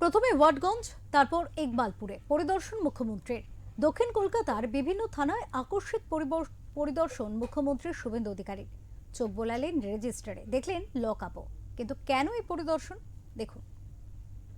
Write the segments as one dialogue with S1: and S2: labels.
S1: প্রথমে ওয়াটগঞ্জ, তারপর ইকবালপুরে পরিদর্শন মুখ্যমন্ত্রীর। দক্ষিণ কলকাতার বিভিন্ন থানায় আকস্মিক পরিদর্শন মুখ্যমন্ত্রী শুভেন্দু অধিকারী। চোখ বোলালেন রেজিস্টারে, দেখলেন লকআপও। কিন্তু কেন এই পরিদর্শন, দেখুন।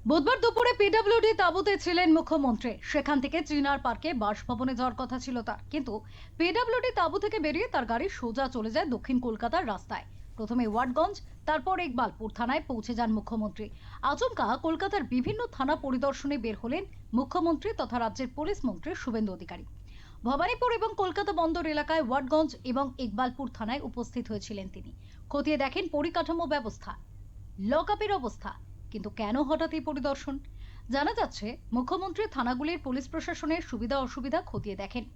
S1: বুধবার দুপুরে পিডব্লিউডি তাঁবুতে ছিলেন মুখ্যমন্ত্রী। সেখান থেকে চিনার পার্কে বাসভবনে যাওয়ার কথা ছিল তার, কিন্তু পিডব্লিউডি তাঁবু থেকে বেরিয়ে তার গাড়ি সোজা চলে যায় দক্ষিণ কলকাতার রাস্তায়। প্রথমে ওয়াটগঞ্জ, তারপর ইকবালপুর থানায় পৌঁছে যান মুখ্যমন্ত্রী। আচমকা কলকাতার বিভিন্ন থানা পরিদর্শনে বের হলেন মুখ্যমন্ত্রী তথা রাজ্যের পুলিশ মন্ত্রী শুভেন্দু অধিকারী। ভবানীপুর এবং কলকাতা বন্দর এলাকায় ওয়াটগঞ্জ এবং ইকবালপুর থানায় উপস্থিত হয়েছিলেন তিনি। খতিয়ে দেখেন পরিকাঠামো ব্যবস্থা, লকআপের অবস্থা। কিন্তু কেন হঠাৎ এই পরিদর্শন? জানা যাচ্ছে মুখ্যমন্ত্রী থানাগুলির পুলিশ প্রশাসনের সুবিধা অসুবিধা খতিয়ে দেখেন।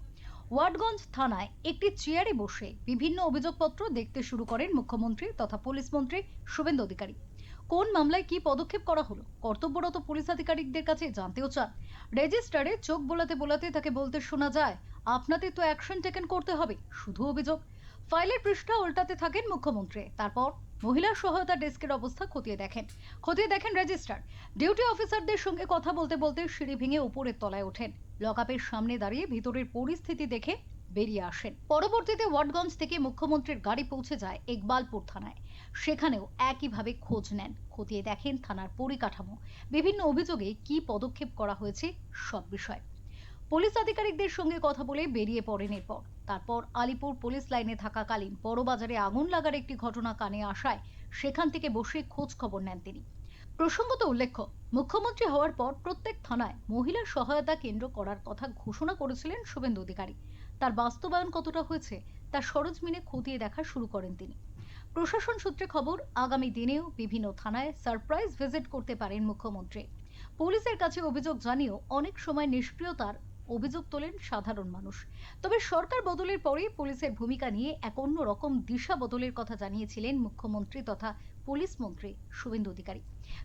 S1: ওয়াটগঞ্জ থানায় একটি চেয়ারে বসে বিভিন্ন অভিযোগপত্র দেখতে শুরু করেন মুখ্যমন্ত্রী তথা পুলিশ মন্ত্রী শুভেন্দু অধিকারী। কোন মামলায় কি পদক্ষেপ করা হলো কর্তব্যরত পুলিশ আধিকারিকদের কাছে জানতেও চান। রেজিস্টারে চোখ বোলাতে বোলাতে তাকে বলতে শোনা যায়, আপনাদের তো অ্যাকশন টেকেন করতে হবে, শুধু অভিযোগ। ফাইলের পৃষ্ঠা উল্টাতে থাকেন মুখ্যমন্ত্রী। তারপর মহিলা সহায়তা ডেস্কের অবস্থা খতিয়ে দেখেন রেজিস্ট্রার। ডিউটি অফিসারদের সঙ্গে কথা বলতে বলতে সিঁড়ি ভেঙে উপরের তলায় ওঠেন। লকআপের সামনে দাঁড়িয়ে ভিতরের পরিস্থিতি দেখে বেরিয়ে আসেন। পরবর্তীতে ওয়াটগঞ্জ থেকে মুখ্যমন্ত্রীর গাড়ি পৌঁছে যায় ইকবালপুর থানায়। সেখানেও একইভাবে খোঁজ নেন, খতিয়ে দেখেন থানার পরিকাঠামো, বিভিন্ন অভিযোগে কি পদক্ষেপ করা হয়েছে সব বিষয়। পুলিশ আধিকারিকদের সঙ্গে কথা বলে বেরিয়ে পড়েন। এরপর তারপর আলিপুর পুলিশ লাইনে থাকাকালীন বড়বাজারে আগুন লাগার একটি ঘটনা কানে আসায় সেখান থেকে বসে খোঁজ খবর নেন তিনি। প্রসঙ্গত উল্লেখ্য, মুখ্যমন্ত্রী হওয়ার পর প্রত্যেক থানায় মহিলা সহায়তা কেন্দ্র করার কথা ঘোষণা করেছিলেন শুভেন্দু অধিকারী। তার বাস্তবায়ন কতটা হয়েছে তার সরেজমিনে খতিয়ে দেখা শুরু করেন তিনি। প্রশাসন সূত্রে খবর, আগামী দিনেও বিভিন্ন থানায় সারপ্রাইজ ভিজিট করতে পারেন মুখ্যমন্ত্রী। পুলিশের কাছে অভিযোগ জানিয়েও অনেক সময় নিষ্ক্রিয়তার অভিযোগ তোলেন সাধারণ মানুষ। তবে সরকার বদলের পরে পুলিশের ভূমিকা নিয়ে এক অন্যরকম দিশা বদলের কথা জানিয়েছিলেন মুখ্যমন্ত্রী তথা পুলিশ মন্ত্রী শুভেন্দু অধিকারী।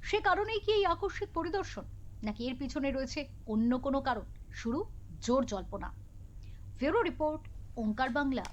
S1: সে কারণেই কি এই আকস্মিক পরিদর্শন, নাকি এর পিছনে রয়েছে অন্য কোনো কারণ? শুরু জোর জল্পনা। ব্যুরো রিপোর্ট, ওঙ্কার বাংলা।